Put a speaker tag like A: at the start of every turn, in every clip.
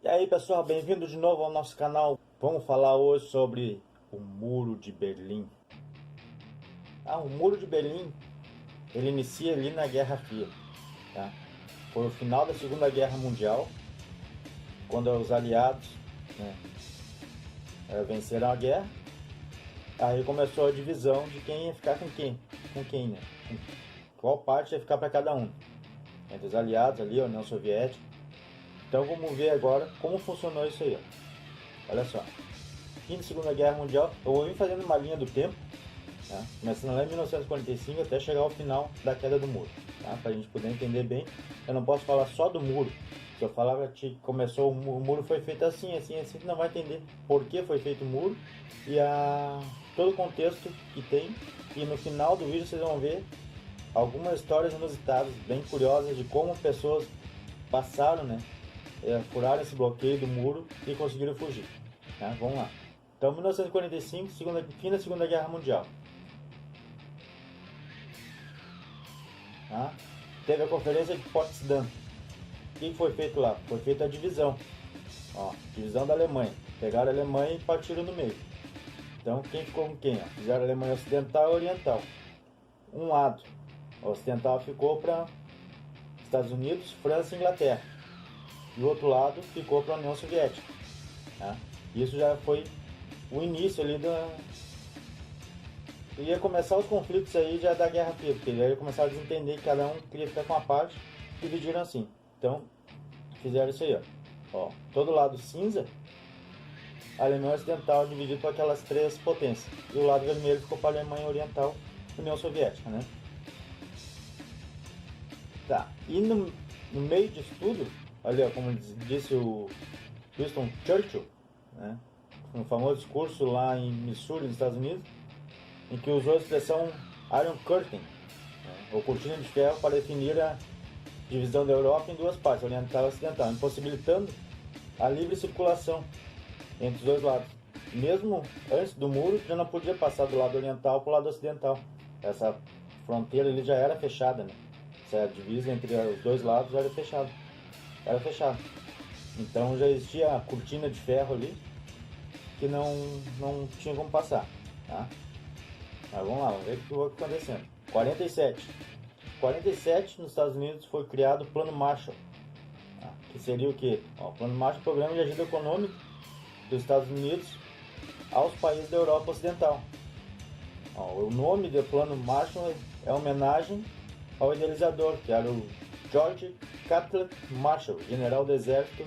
A: E aí pessoal, bem-vindo de novo ao nosso canal. Vamos falar hoje sobre o Muro de Berlim. O Muro de Berlim, ele inicia ali na Guerra Fria, tá? Foi o final da Segunda Guerra Mundial, quando os aliados, né, venceram a guerra. Aí começou a divisão de quem ia ficar com quem, né? Qual parte ia ficar para cada um, entre os aliados ali, a União Soviética. Então vamos ver agora como funcionou isso aí, ó. Olha só, fim da Segunda Guerra Mundial, eu vou vir fazendo uma linha do tempo, tá? Começando lá em 1945 até chegar ao final da queda do muro, tá? Para a gente poder entender bem. Eu não posso falar só do muro. Se eu falar que começou o muro foi feito assim, não vai entender por que foi feito o muro e todo o contexto que tem. E no final do vídeo vocês vão ver algumas histórias inusitadas, bem curiosas, de como pessoas passaram, né? Furaram esse bloqueio do muro e conseguiram fugir, tá? Vamos lá. Então, 1945, fim da Segunda Guerra Mundial. Tá? Teve a Conferência de Potsdam. O que foi feito lá? Foi feita a divisão. Divisão da Alemanha. Pegaram a Alemanha e partiram no meio. Então, quem ficou com quem? Fizeram a Alemanha Ocidental e Oriental. Um lado, o ocidental, ficou para Estados Unidos, França e Inglaterra. E o outro lado ficou para a União Soviética. Tá? Isso já foi o início ali ia começar os conflitos aí já da Guerra Fria, porque aí começaram a desentender que cada um queria ficar com uma parte, e dividiram assim. Então, fizeram isso aí, ó. Todo lado cinza, a Alemanha Ocidental dividido por aquelas três potências, e o lado vermelho ficou para a Alemanha Oriental, União Soviética, né? Tá, e no meio disso tudo, olha, como disse o Winston Churchill, né, um famoso discurso lá em Missouri, nos Estados Unidos, em que usou a expressão Iron Curtain, né, ou cortina de ferro, para definir a divisão da Europa em duas partes, oriental e ocidental, impossibilitando a livre circulação entre os dois lados. Mesmo antes do muro, já não podia passar do lado oriental para o lado ocidental. Essa fronteira ali já era fechada, né? Essa divisa entre os dois lados era fechada. Então já existia a cortina de ferro ali que não tinha como passar, tá? Mas vamos lá, vamos ver o que vai acontecendo. 47 nos Estados Unidos foi criado o Plano Marshall, tá? Que seria o que? O Plano Marshall é o Programa de Ajuda Econômica dos Estados Unidos aos países da Europa Ocidental. O nome do Plano Marshall é homenagem ao idealizador, que era o George Catlett Marshall, general do exército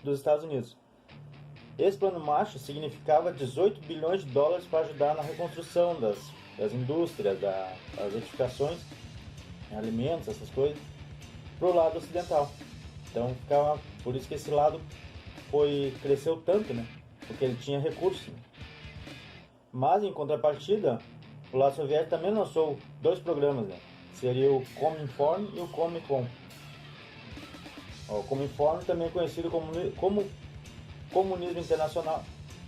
A: dos Estados Unidos. Esse Plano Marshall significava 18 bilhões de dólares para ajudar na reconstrução das indústrias, das edificações, alimentos, essas coisas, para o lado ocidental. Então ficava, por isso que esse lado cresceu tanto, né? Porque ele tinha recursos. Né? Mas em contrapartida, o lado soviético também lançou dois programas, né? Seria o Cominform e o Comecon. O Cominform também é conhecido como Comunismo Internacional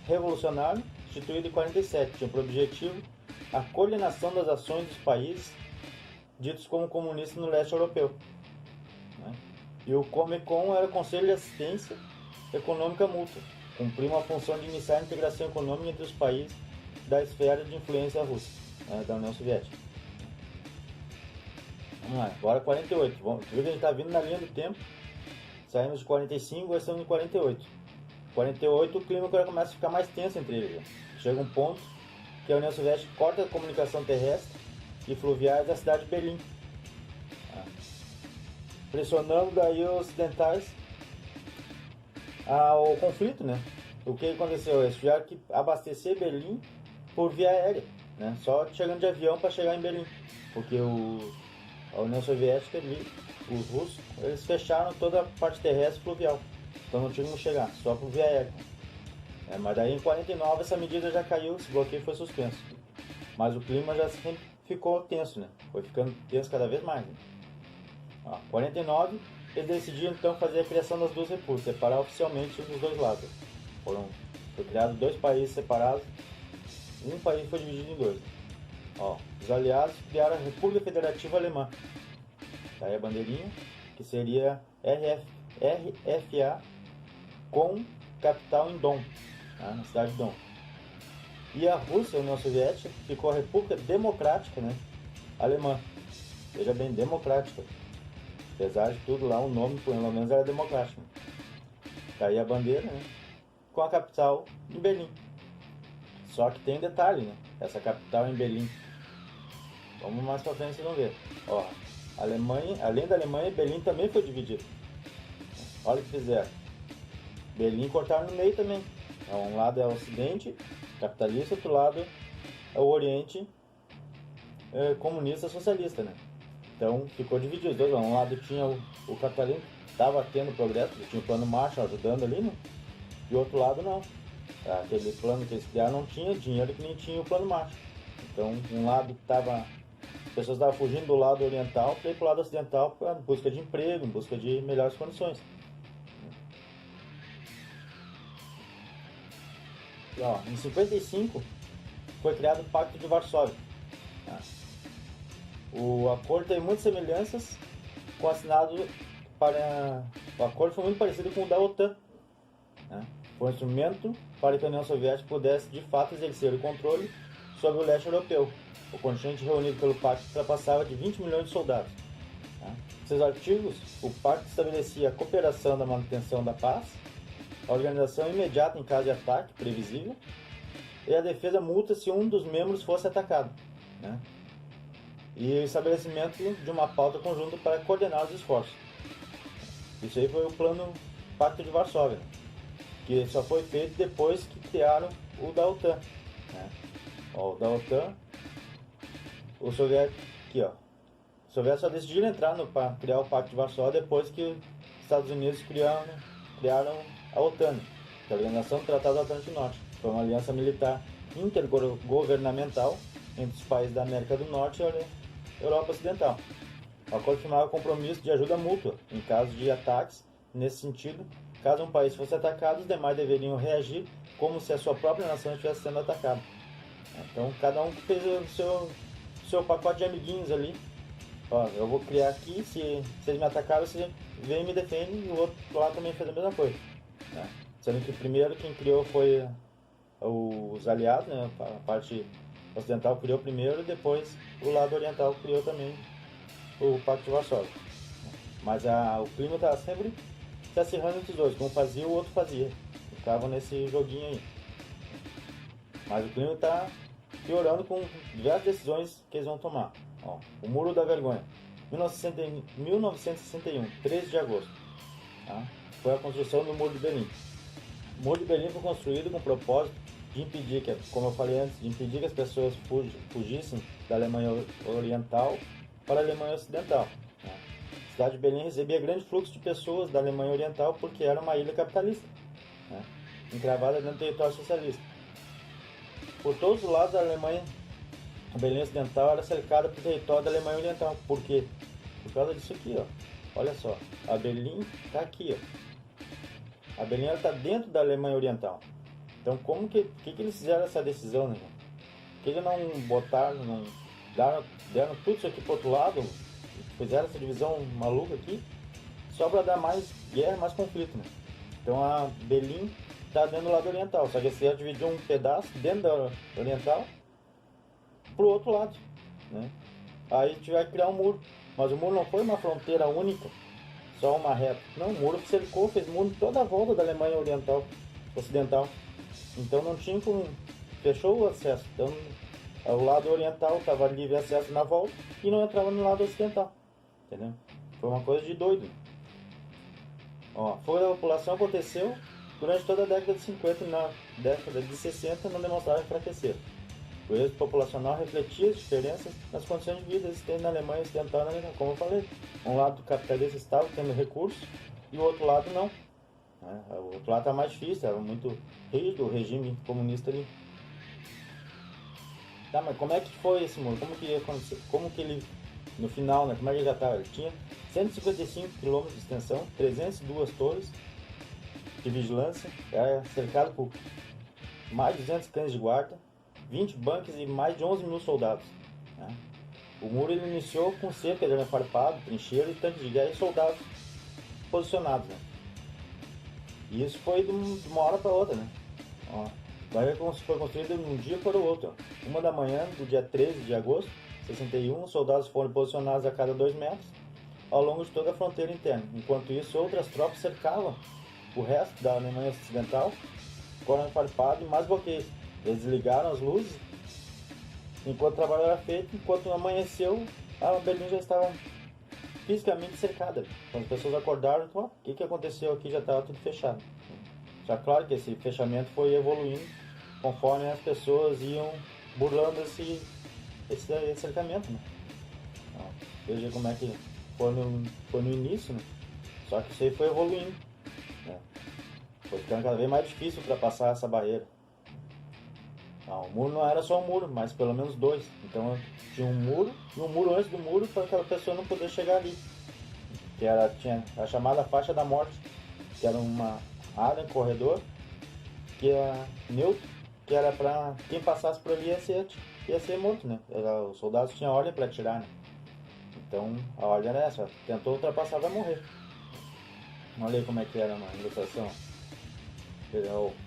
A: Revolucionário, instituído em 47, tinha por objetivo a coordenação das ações dos países ditos como comunistas no leste europeu. Né? E o Comecon era o Conselho de Assistência Econômica Mútua, cumpriu uma função de iniciar a integração econômica entre os países da esfera de influência russa, né, da União Soviética. Vamos lá, agora 48. Vamos ver que a gente está vindo na linha do tempo. Saímos de 45, agora estamos em 48. 48 o clima começa a ficar mais tenso entre eles. Chega um ponto que a União Soviética corta a comunicação terrestre e fluviais da cidade de Berlim, pressionando daí os ocidentais ao conflito, né? O que aconteceu? Eles tiveram que abastecer Berlim por via aérea, né? Só chegando de avião para chegar em Berlim, porque a União Soviética ali, os russos, eles fecharam toda a parte terrestre fluvial, então não tinha como chegar, só por via aérea. Mas daí em 49 essa medida já caiu, esse bloqueio foi suspenso, mas o clima já sempre ficou tenso, né? Foi ficando tenso cada vez mais, né? 49 eles decidiram então fazer a criação das duas repúblicas, separar oficialmente os dois lados. Foi criado dois países separados, um país foi dividido em dois. Os aliados criaram a República Federativa Alemã, daí a bandeirinha, que seria RFA com capital em Dom, tá? Na cidade de Dom. E a Rússia, a União Soviética, ficou a República Democrática, né? Alemã. Veja bem, democrática. Apesar de tudo lá, o nome pelo menos era democrático. Tá aí a bandeira, né? Com a capital em Berlim. Só que tem um detalhe, né? Essa capital em Berlim. Vamos mais pra frente, vocês vão ver. Ó, a Alemanha, além da Alemanha, Berlim também foi dividido. Olha o que fizeram. Berlim cortaram no meio também. Um lado é o Ocidente, capitalista, outro lado é o Oriente, comunista, socialista, né? Então ficou dividido os dois. Um lado tinha o capitalismo, estava tendo progresso, tinha o plano Marshall ajudando ali, né? E o outro lado não. Aquele plano que eles criaram não tinha dinheiro que nem tinha o plano Marshall. Então um lado estava, as pessoas estavam fugindo do lado oriental para ir para o lado ocidental para busca de emprego, em busca de melhores condições. E, ó, em 55 foi criado o Pacto de Varsóvia. O acordo tem muitas semelhanças com o assinado para... O acordo foi muito parecido com o da OTAN. Foi um instrumento para que a União Soviética pudesse de fato exercer o controle sobre o leste europeu. O contingente reunido pelo pacto ultrapassava de 20 milhões de soldados. Em seus artigos, o pacto estabelecia a cooperação da manutenção da paz, a organização imediata em caso de ataque previsível e a defesa mútua se um dos membros fosse atacado. E o estabelecimento de uma pauta conjunta para coordenar os esforços. Isso aí foi o plano Pacto de Varsóvia, que só foi feito depois que criaram o da OTAN. Ó, o da OTAN, o soviético, aqui ó, os soviéticos só decidiram entrar para criar o Pacto de Varsóvia depois que os Estados Unidos criaram a OTAN, que é a Organização do Tratado do Atlântico Norte. Foi uma aliança militar intergovernamental entre os países da América do Norte e a Europa Ocidental. O acordo firmava compromisso de ajuda mútua em caso de ataques. Nesse sentido, caso um país fosse atacado, os demais deveriam reagir como se a sua própria nação estivesse sendo atacada. Então, cada um fez o seu pacote de amiguinhos ali. Ó, eu vou criar aqui, se eles me atacaram, você vem e me defende, e o outro lá também fez a mesma coisa. Sendo que primeiro quem criou foi os aliados, né? A parte ocidental criou primeiro e depois o lado oriental criou também o Pacto de Varsóvia. Mas o clima estava sempre se acirrando entre os dois, um fazia, o outro fazia. Ficavam nesse joguinho aí. Mas o clima está piorando com diversas decisões que eles vão tomar. Ó, o Muro da Vergonha, 1961, 13 de agosto. Foi a construção do Muro de Berlim. O Muro de Berlim foi construído com o propósito de impedir, como eu falei antes, de impedir que as pessoas fugissem da Alemanha Oriental para a Alemanha Ocidental. A cidade de Berlim recebia grande fluxo de pessoas da Alemanha Oriental porque era uma ilha capitalista, encravada dentro do território socialista. Por todos os lados da Alemanha, a Berlim Ocidental era cercada pelo território da Alemanha Oriental. Por quê? Por causa disso aqui, ó. Olha só, a Berlim está aqui, ó. A Berlim está dentro da Alemanha Oriental. Então, como que eles fizeram essa decisão, né? Por que eles não botaram, não deram tudo isso aqui para o outro lado, fizeram essa divisão maluca aqui, só para dar mais guerra, mais conflito, né? Então, a Berlim está dentro do lado oriental, só que eles dividiu um pedaço dentro da oriental para o outro lado, né? Aí a gente vai criar um muro, mas o muro não foi uma fronteira única, só uma reta. Não, o muro cercou, fez muro toda a volta da Alemanha Ocidental. Então não tinha como, fechou o acesso. Então o lado oriental estava livre acesso na volta e não entrava no lado ocidental. Entendeu? Foi uma coisa de doido. Ó, a fuga da população aconteceu durante toda a década de 50 e na década de 60 não demonstrava enfraquecer. O êxito populacional refletia as diferenças nas condições de vida existentes na Alemanha Ocidental e na Alemanha. Como eu falei, um lado do capitalista estava tendo recursos e o outro lado não. O outro lado está mais difícil, era muito rígido o regime comunista ali. Tá, mas como é que foi esse muro? Como que aconteceu? Como que ele, no final, como é que ele já estava? Ele tinha 155 km de extensão, 302 torres de vigilância, era cercado por mais de 200 cães de guarda, 20 bunkers e mais de 11 mil soldados. O muro ele iniciou com cerca de arame farpado, trincheira e tanques de guerra e soldados posicionados. E isso foi de uma hora para outra, né? Ó, Bahia foi construída de um dia para o outro. 1 da manhã do dia 13 de agosto de 61, os soldados foram posicionados a cada 2 metros ao longo de toda a fronteira interna. Enquanto isso, outras tropas cercavam o resto da Alemanha Ocidental, foram farpados e mais bloqueios. Eles desligaram as luzes enquanto o trabalho era feito. Enquanto amanheceu, a Berlim já estava fisicamente cercada. Quando as pessoas acordaram, o que aconteceu aqui? Já estava tudo fechado. Já claro que esse fechamento foi evoluindo conforme as pessoas iam burlando esse cercamento, né? Então, veja como é que foi no início, né? Só que isso aí foi evoluindo, né? Foi ficando cada vez mais difícil ultrapassar essa barreira. Não, o muro não era só um muro, mas pelo menos 2. Então tinha um muro e um muro antes do muro para aquela pessoa não poder chegar ali. Tinha a chamada faixa da morte, que era uma área, um corredor, que era neutro, que era para quem passasse por ali ia ser morto, né? Os soldados tinham ordem para atirar, né? Então a ordem era essa: tentou ultrapassar, vai morrer. Olha aí como é que era uma ilustração.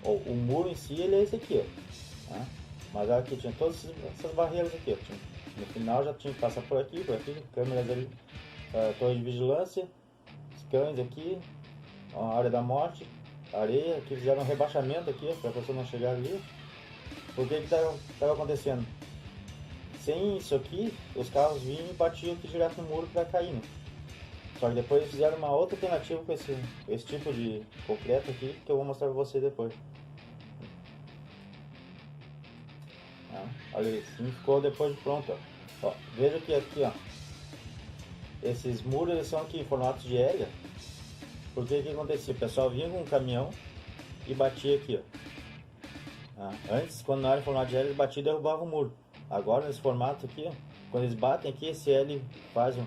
A: O muro em si, ele é esse aqui, ó. Tá? Mas aqui tinha todas essas barreiras aqui, ó. No final já tinha que passar por aqui, câmeras ali, torre de vigilância, os cães aqui, a área da morte, areia. Aqui fizeram um rebaixamento aqui, para a pessoa não chegar ali. Por que estava acontecendo? Sem isso aqui, os carros vinham e batiam aqui direto no muro para cair, né? Só que depois fizeram uma outra alternativa com esse tipo de concreto aqui, que eu vou mostrar para você depois. Olha aí, assim ficou depois de pronto, ó. Veja que aqui, ó, esses muros eles são aqui em formato de L. Porque que acontecia? O pessoal vinha com um caminhão e batia aqui, ó. Antes, quando não era em formato de L, eles batiam e derrubavam o muro. Agora, nesse formato aqui, ó, quando eles batem aqui, esse L faz um...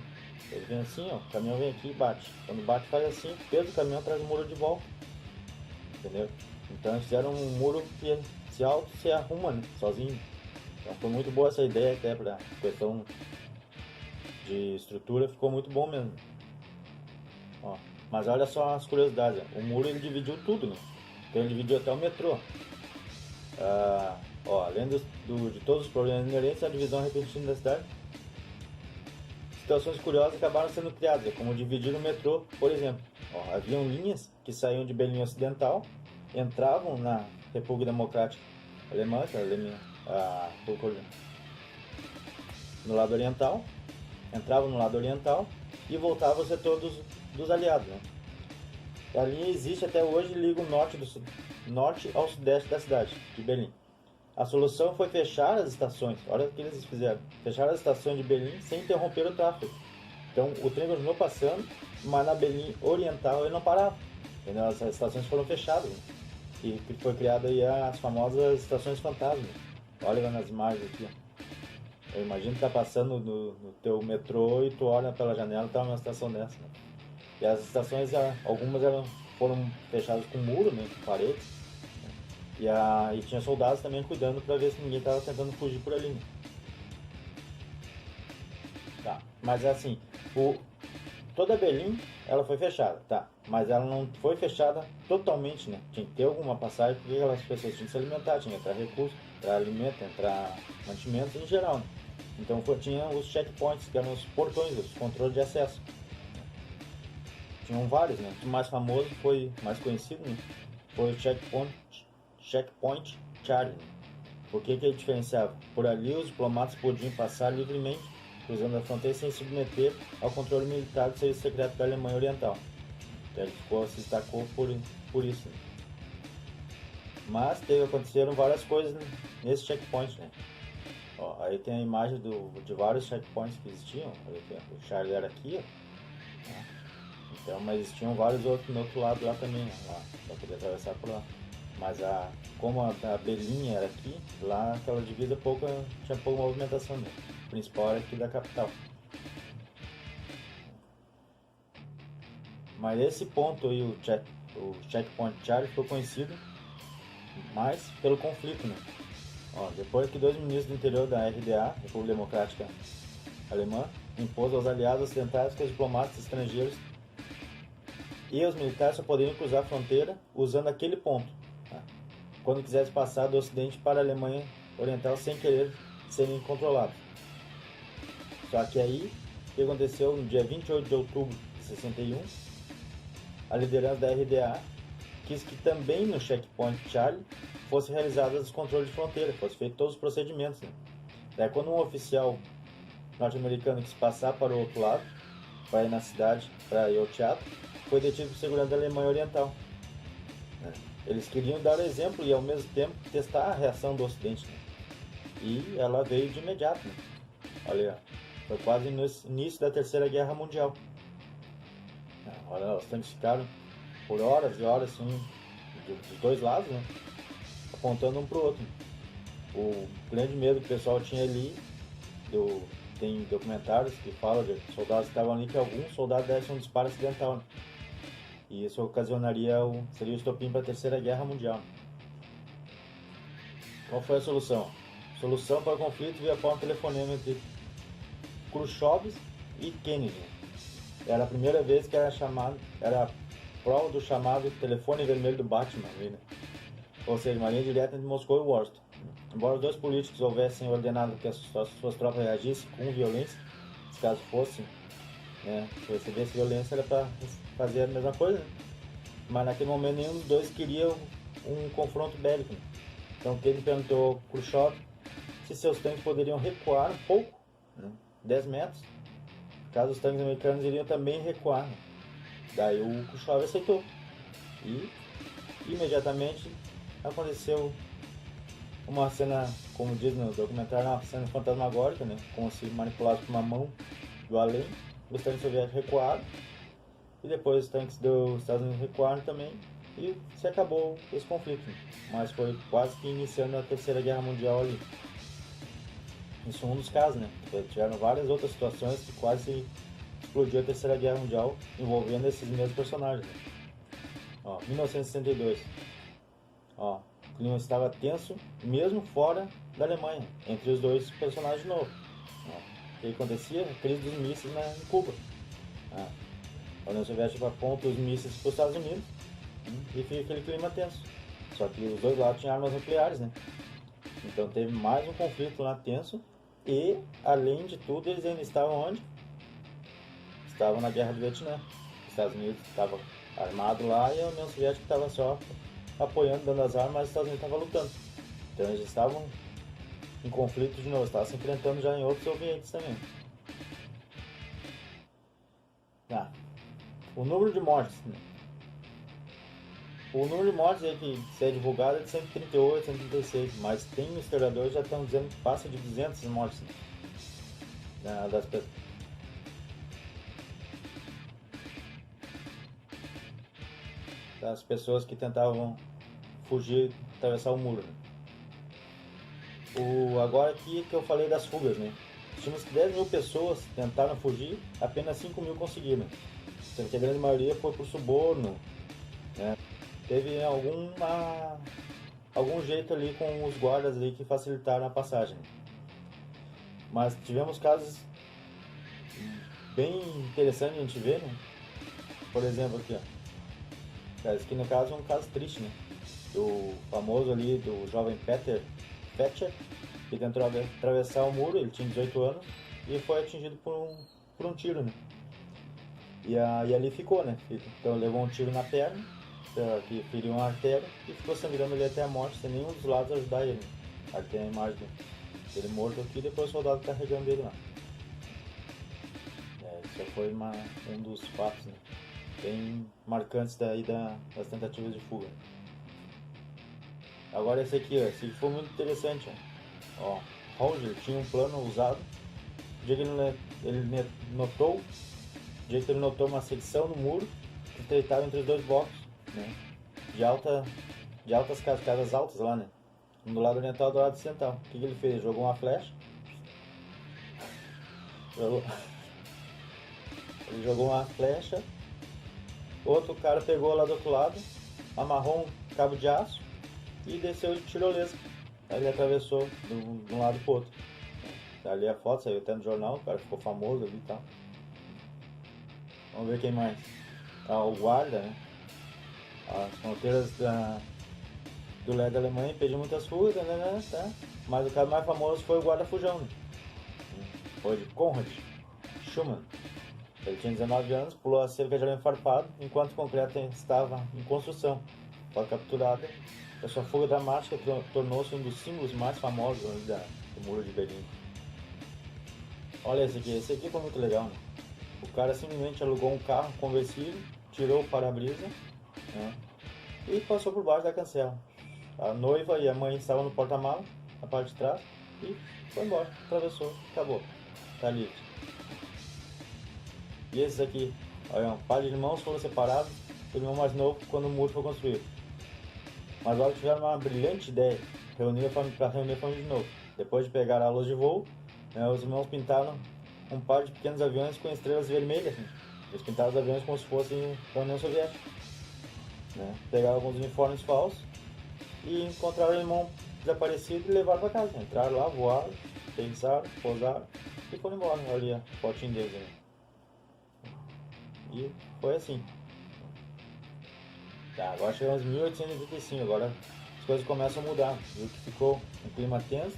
A: Ele vem assim, ó, o caminhão vem aqui e bate. Quando bate, faz assim, o peso do caminhão traz o muro de volta. Entendeu? Então, eles fizeram um muro que se arruma, né, sozinho. Então, foi muito boa essa ideia, até para questão de estrutura, ficou muito bom mesmo. Ó, mas olha só as curiosidades, ó. O muro ele dividiu tudo, né? Então, ele dividiu até o metrô. Além de todos os problemas inerentes à divisão repentina da cidade, situações curiosas acabaram sendo criadas, como dividir o metrô, por exemplo. Haviam linhas que saíam de Berlim Ocidental, entravam na República Democrática Alemã, que é a Alemanha, no lado oriental, entravam no lado oriental e voltavam ao setor dos aliados, né? A linha existe até hoje e liga o norte ao sudeste da cidade de Berlim. A solução foi fechar as estações. Olha o que eles fizeram: fechar as estações de Berlim sem interromper o tráfego. Então o trem continuou passando, mas na Berlim Oriental ele não parava. Entendeu? As estações foram fechadas, né? E foi criada aí as famosas estações fantasma. Olha nas imagens aqui, ó. Eu imagino que tá passando no teu metrô e tu olha pela janela e tá uma estação dessa, né? E as estações, algumas foram fechadas com muro, né, com paredes. E tinha soldados também cuidando para ver se ninguém estava tentando fugir por ali, né? Tá, mas é assim, toda Berlim ela foi fechada, tá? Mas ela não foi fechada totalmente, né? Tinha que ter alguma passagem porque aquelas pessoas tinham que se alimentar, tinha que entrar recursos, entrar alimento, entrar mantimentos em geral, né? Então tinha os checkpoints, que eram os portões, os controles de acesso. Tinham vários, né? O mais famoso mais conhecido, né? Foi o Checkpoint Charlie. Por que ele diferenciava? Por ali os diplomatas podiam passar livremente, cruzando a fronteira sem se submeter ao controle militar do serviço secreto da Alemanha Oriental. Então ele se destacou por isso, né? Mas aconteceram várias coisas nesse checkpoint, né? Aí tem a imagem de vários checkpoints que existiam. O Charlie era aqui, ó, né? Então, mas existiam vários outros no outro lado lá também, lá, para poder atravessar por lá. Mas como a Berlim era aqui, lá aquela divisa tinha pouca movimentação mesmo. O principal era aqui da capital. Mas esse ponto aí, o Checkpoint Charlie, ficou conhecido mais pelo conflito, né? Depois que 2 ministros do interior da RDA, República Democrática Alemã, impôs aos aliados ocidentais que os diplomatas estrangeiros e os militares só poderiam cruzar a fronteira usando aquele ponto, tá? Quando quisesse passar do Ocidente para a Alemanha Oriental sem querer serem controlados. Só que aí, o que aconteceu no dia 28 de outubro de 61, a liderança da RDA quis que também no checkpoint Charlie fosse realizado os controles de fronteira, fosse feito todos os procedimentos, né? Daí quando um oficial norte-americano quis passar para o outro lado, para ir na cidade, para ir ao teatro, foi detido por segurança da Alemanha Oriental. Eles queriam dar exemplo e ao mesmo tempo testar a reação do Ocidente, né? E ela veio de imediato, né? Olha, foi quase no início da Terceira Guerra Mundial. Olha, os tanques ficaram por horas e horas assim, dos dois lados, né? Apontando um para o outro. O grande medo que o pessoal tinha ali, tem documentários que falam de soldados que estavam ali, que algum soldado desse um disparo acidental, né? E isso ocasionaria seria o estopim para a Terceira Guerra Mundial. Qual foi a solução? A solução para o conflito veio após um telefonema entre Khrushchev e Kennedy. Era a primeira vez que era a prova do chamado telefone vermelho do Batman, né? Ou seja, uma linha direta entre Moscou e Washington. Embora os dois políticos houvessem ordenado que as suas tropas reagissem com violência, se caso fosse, né, se recebesse violência era para fazer a mesma coisa, né? Mas naquele momento nenhum dos dois queria um confronto bélico, né? Então Kennedy perguntou ao Khrushchev se seus tanques poderiam recuar um pouco, né, 10 metros, caso os tanques americanos iriam também recuar, né? Daí o Khrushchev aceitou e imediatamente aconteceu uma cena, como diz no documentário, uma cena fantasmagórica, né? Como se manipulado por uma mão do além. Os tanques soviéticos recuaram e depois os tanques dos Estados Unidos recuaram também e se acabou esse conflito, né? Mas foi quase que iniciando a Terceira Guerra Mundial ali. Isso é um dos casos, né? Tiveram várias outras situações que quase explodiu a Terceira Guerra Mundial envolvendo esses mesmos personagens, né? Ó, 1962. Ó, o clima estava tenso mesmo fora da Alemanha, entre os dois personagens de novo. O que acontecia? A crise dos mísseis em Cuba. A União Soviética aponta os mísseis para os Estados Unidos e fica aquele clima tenso. Só que os dois lados tinham armas nucleares, né? Então teve mais um conflito lá tenso e, além de tudo, eles ainda estavam onde? Estavam na Guerra do Vietnã. Os Estados Unidos estavam armado lá e a União Soviética estava só apoiando, dando as armas, mas os Estados Unidos estavam lutando. Então eles estavam em conflito de novo, estavam se enfrentando já em outros ambientes também. O número de mortes, né? O número de mortes aí que se é divulgado é de 138, 136, mas tem historiadores que já estão dizendo que passa de 200 mortes, né, das pessoas. Das pessoas que tentavam fugir, atravessar o muro, né? Agora aqui que eu falei das fugas, né? Estima-se que 10 mil pessoas tentaram fugir, apenas 5 mil conseguiram, sendo que a grande maioria foi por suborno, né? Teve algum jeito ali com os guardas ali que facilitaram a passagem. Mas tivemos casos bem interessantes de a gente ver, né? Por exemplo aqui, ó. Esse aqui no caso é um caso triste, né? Do famoso ali, do jovem Peter Fetcher, que tentou atravessar o muro, ele tinha 18 anos, e foi atingido por um tiro, né? E ali ficou, né? Então levou um tiro na perna, que feriu uma artéria, e ficou sangrando ali até a morte, sem nenhum dos lados ajudar ele. Aqui tem a imagem dele morto aqui, e depois o soldado carregando ele lá. Isso foi um dos fatos, né, bem marcantes das tentativas de fuga. Agora esse aqui foi muito interessante, ó. Roger tinha um plano usado. O dia que ele notou uma secção no muro que estreitava entre os dois blocos, né, de altas cascadas altas lá, né, um do lado oriental e do lado ocidental. O que ele fez? Jogou uma flecha. Ele jogou uma flecha. Outro cara pegou lá do outro lado, amarrou um cabo de aço e desceu de tirolesa. Aí ele atravessou de um lado pro outro. Ali a foto, saiu até no jornal, o cara ficou famoso ali e tal. Vamos ver quem mais. ao guarda, né? As fronteiras do leste da Alemanha impediu muitas fugas, né? Tá? Mas o caso mais famoso foi o guarda-fujão, né? Foi de Konrad Schumann. Ele tinha 19 anos, pulou a cerca de arame farpado enquanto o concreto estava em construção. Foi capturado. A sua fuga dramática tornou-se um dos símbolos mais famosos do Muro de Berlim. Olha esse aqui foi muito legal, né? O cara simplesmente alugou um carro conversível, tirou o para-brisa, né? E passou por baixo da cancela. A noiva e a mãe estavam no porta-malas, na parte de trás, e foi embora, atravessou, acabou, tá livre. E esses aqui, olha, um par de irmãos foram separados do irmão mais novo quando o muro foi construído. Mas logo tiveram uma brilhante ideia, para reunir a família de novo. Depois de pegar aulas de voo, né, os irmãos pintaram um par de pequenos aviões com estrelas vermelhas. Né? Eles pintaram os aviões como se fossem da União Soviética. Né? Pegaram alguns uniformes falsos e encontraram o irmão desaparecido e levaram para casa. Entraram lá, voaram, pensaram, pousaram e foram embora. Olha ali a fotinho deles. Né? E foi assim. Tá, agora chegamos em 1885, agora as coisas começam a mudar. Viu que ficou um clima tenso,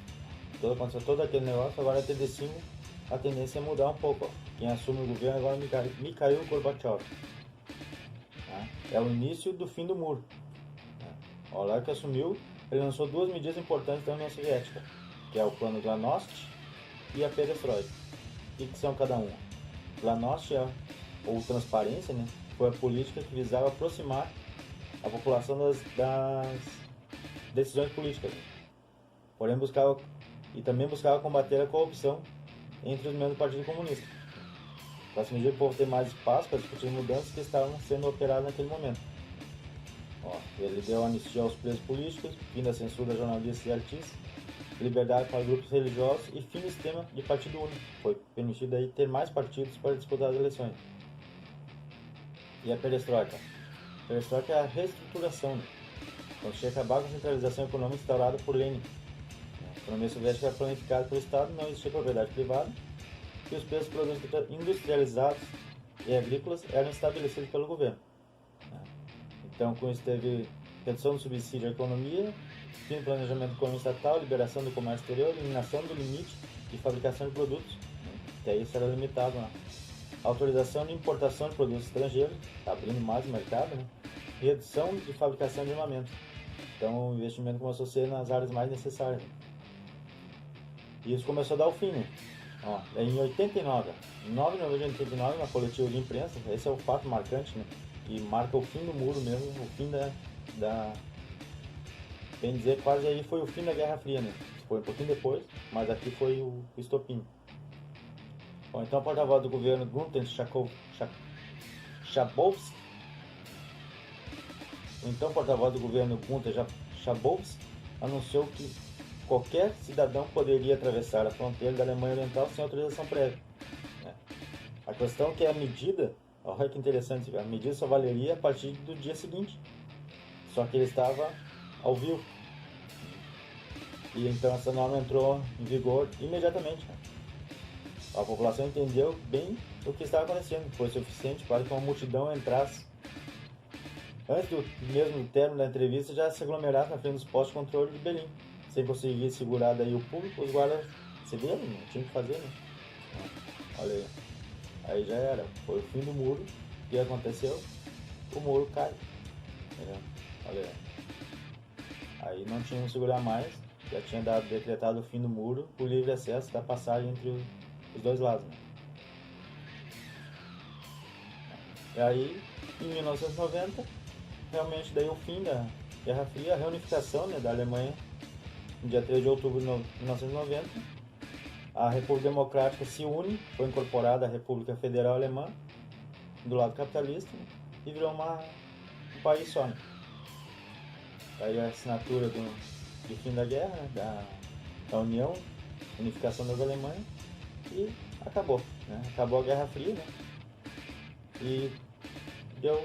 A: aconteceu todo aquele negócio, agora até decimo a tendência é mudar um pouco. Ó. Quem assume o governo agora é Mikhail Gorbachev. Tá? É o início do fim do muro. Tá? Ó, lá que assumiu, ele lançou duas medidas importantes da União Soviética, que é o plano Glasnost e a Perestroika. O que são cada uma? Glasnost, ou transparência, né, foi a política que visava aproximar a população das decisões políticas. Porém, também buscava combater a corrupção entre os membros do Partido Comunista. Para se medir o povo ter mais espaço para discutir mudanças que estavam sendo operadas naquele momento. Ó, ele deu anistia aos presos políticos, fim da censura a jornalistas e artistas, liberdade para grupos religiosos e fim do sistema de partido único. Foi permitido aí ter mais partidos para disputar as eleições. E a perestroika? A perestroika é a reestruturação, né? Então chega a acabar com a centralização econômica instaurada por Lenin. A economia soviética era planificada pelo Estado, não existia propriedade privada, e os preços dos produtos industrializados e agrícolas eram estabelecidos pelo governo. Então, com isso teve redução do subsídio à economia, fim do planejamento econômico estatal, liberação do comércio exterior, eliminação do limite de fabricação de produtos, até isso era limitado lá. Autorização de importação de produtos estrangeiros, abrindo mais o mercado, né? Redução de fabricação de armamentos. Então, o investimento começou a ser nas áreas mais necessárias. E isso começou a dar o fim, né? Ó, em 89, em 9 de novembro de 89, na coletiva de imprensa, esse é o fato marcante, né? Que marca o fim do muro mesmo, o fim bem dizer, quase aí foi o fim da Guerra Fria, né? Foi um pouquinho depois, mas aqui foi o estopim. Bom, então o porta-voz do governo, Gunter Schabowski, anunciou que qualquer cidadão poderia atravessar a fronteira da Alemanha Oriental sem autorização prévia. A questão é que a medida, olha que interessante, a medida só valeria a partir do dia seguinte. Só que ele estava ao vivo. E então essa norma entrou em vigor imediatamente. A população entendeu bem o que estava acontecendo. Foi suficiente para que uma multidão entrasse. Antes mesmo do término da entrevista, já se aglomerasse na frente dos postos de controle de Berlim. Sem conseguir segurar daí o público, os guardas cederam, não tinha o que fazer, né? Olha aí. Aí já era. Foi o fim do muro. O que aconteceu? O muro cai. Entendeu? Olha aí. Aí não tinha que segurar mais. Já tinha decretado o fim do muro, o livre acesso da passagem entre os dois lados. Né? E aí, em 1990, realmente daí o fim da Guerra Fria, a reunificação, né, da Alemanha, no dia 3 de outubro de 1990, a República Democrática se une, foi incorporada à República Federal Alemã, do lado capitalista, né, e virou um país só. Né? Aí a assinatura do fim da guerra, né, da União, unificação das Alemanhas, e acabou. Né? Acabou a Guerra Fria, né? E deu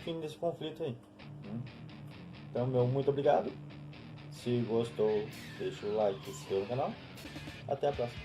A: fim desse conflito aí. Né? Então, meu muito obrigado. Se gostou, deixa o like e se inscreva no canal. Até a próxima.